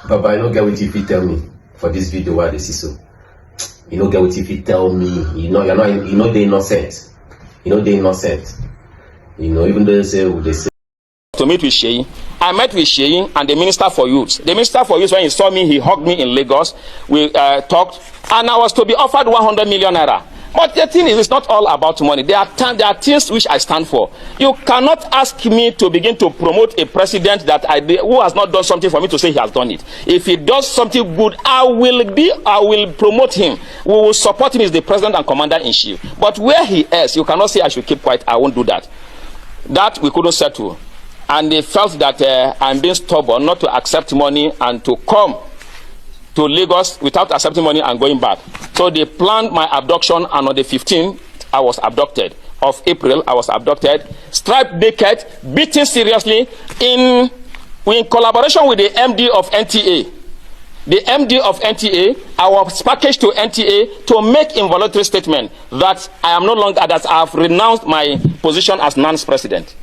Baba, I don't get what if you tell me for this video why they see so. You don't get what if you tell me. You know, they're innocent. You know, they're innocent. You know, even though they say to meet with Sheyi. I met with Sheyi and the Minister for Youth. The Minister for Youth, when he saw me, he hugged me in Lagos. We talked, and I was to be offered 100 million naira. But the thing is, it's not all about money. There are things which I stand for. You cannot ask me to begin to promote a president who has not done something for me to say he has done it. If he does something good, I will promote him. We will support him as the president and commander-in-chief. But where he is, you cannot say I should keep quiet. I won't do that. That we couldn't settle. And they felt that I'm being stubborn not to accept money and to come to Lagos without accepting money and going back. So they planned my abduction, and on the 15th, I was abducted. Of April, I was abducted, stripped naked, beaten seriously in collaboration with the MD of NTA. The MD of NTA, I was packaged to NTA to make involuntary statement that I am no longer, that I have renounced my position as NANS president.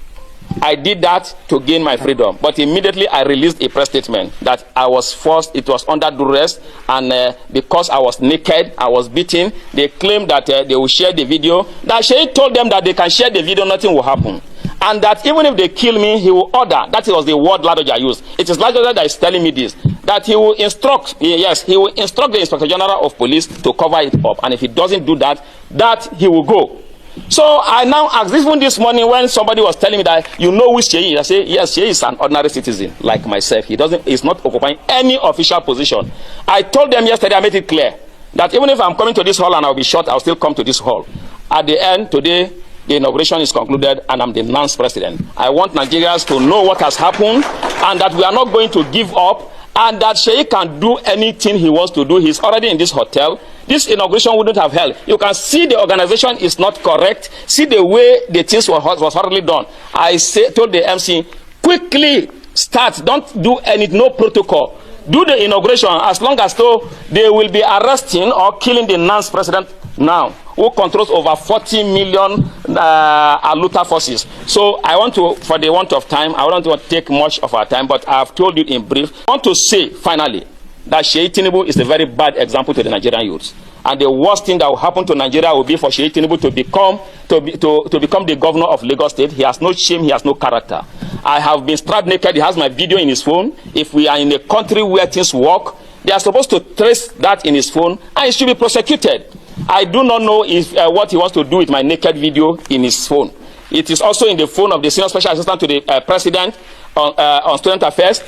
I did that to gain my freedom, but immediately I released a press statement that I was forced, it was under duress, and because I was naked, I was beaten. They claimed that they will share the video. That Sheyi told them that they can share the video, nothing will happen. And that even if they kill me, he will order. That was the word Ladoja used. It is Ladoja that is telling me this, that he will instruct, yes, he will instruct the Inspector General of Police to cover it up. And if he doesn't do that, that he will go. So I now asked, even this morning when somebody was telling me that, you know who Sheyi is, I say, yes, Sheyi is an ordinary citizen like myself. He's not occupying any official position. I told them yesterday, I made it clear that even if I'm coming to this hall and I'll be shot, I'll still come to this hall. At the end, today, the inauguration is concluded and I'm the NANS president. I want Nigerians to know what has happened and that we are not going to give up, and that Sheyi can do anything he wants to do. He's already in this hotel. This inauguration wouldn't have held. You can see the organization is not correct. See the way the things was hardly done. I told the MC, quickly start. Don't do no protocol. Do the inauguration as long as though they will be arresting or killing the NANS president now, who controls over 40 million Aluta forces. So I want to, for the want of time, I don't want to take much of our time, but I have told you in brief. I want to say, finally, that Sheyi Tinubu is a very bad example to the Nigerian youths. And the worst thing that will happen to Nigeria will be for Sheyi Tinubu to become the governor of Lagos State. He has no shame, he has no character. I have been struck naked, he has my video in his phone. If we are in a country where things work, they are supposed to trace that in his phone, and he should be prosecuted. I do not know if what he wants to do with my naked video in his phone. It is also in the phone of the Senior Special Assistant to the President on Student Affairs.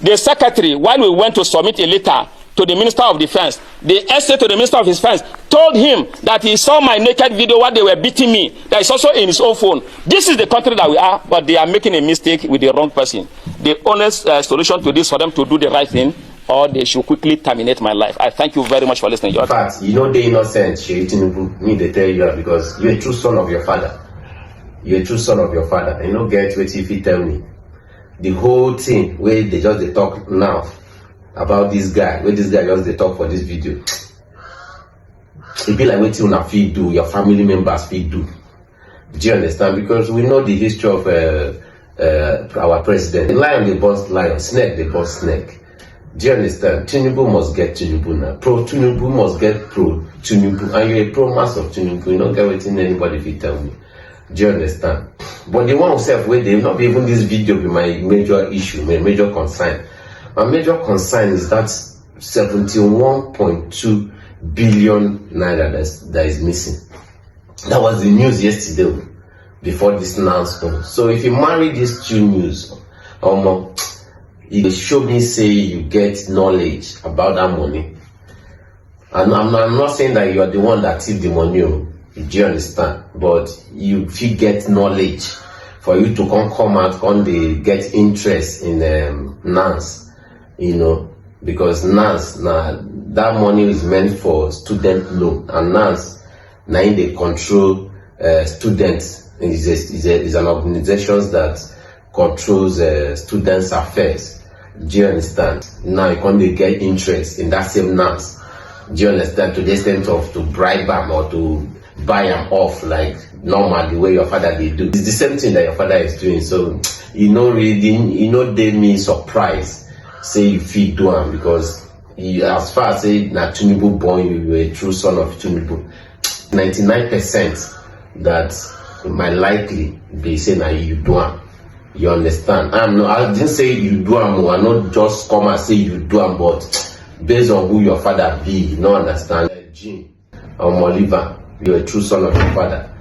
The Secretary, while we went to submit a letter to the Minister of Defense, the essay to the Minister of Defense told him that he saw my naked video while they were beating me. That is also in his own phone. This is the country that we are, but they are making a mistake with the wrong person. The honest solution to this for them to do the right thing, or they should quickly terminate my life. I thank you very much for listening. In fact, you know they're innocent, Sheyi Tinubu. Me, they tell you that because you're a true son of your father. You're a true son of your father. You know, get what if you tell me. The whole thing where they just talk now about this guy, where this guy just they talk for this video. It be like what you feed do, your family members feed do. Do you understand? Because we know the history of our president. Lion they bust lion, snake they bust snake. Do you understand? Tinubu must get Tinubu now. Pro Tinubu must get pro Tinubu. And you're a pro mass of Tinubu. You don't get waiting anybody if you tell me. Do you understand? But the one who said, wait, they not even this video be my major issue, my major concern. My major concern is that 71.2 billion naira that is missing. That was the news yesterday before this announcement. So if you marry these two news, it show me say you get knowledge about that money. And I'm not saying that you are the one that took the money. Do you understand? But you get knowledge for you to come out on the get interest in NANS, you know, because NANS now that money is meant for student loan, and NANS now they control students. Is an organization that controls students' affairs. Do you understand? Now you can't get interest in that same NANS. Do you understand? To the extent of to bribe them or to buy them off like normal the way your father they do. It's the same thing that your father is doing. So they me surprised say you fit do am because as far as say na Tinubu born you were a true son of Tinubu. 99% that might likely be say na you do am. You understand? I didn't say you do am. I not just come and say you do am, but based on who your father be, you don't understand. Jim Oliver, you're a true son of your father.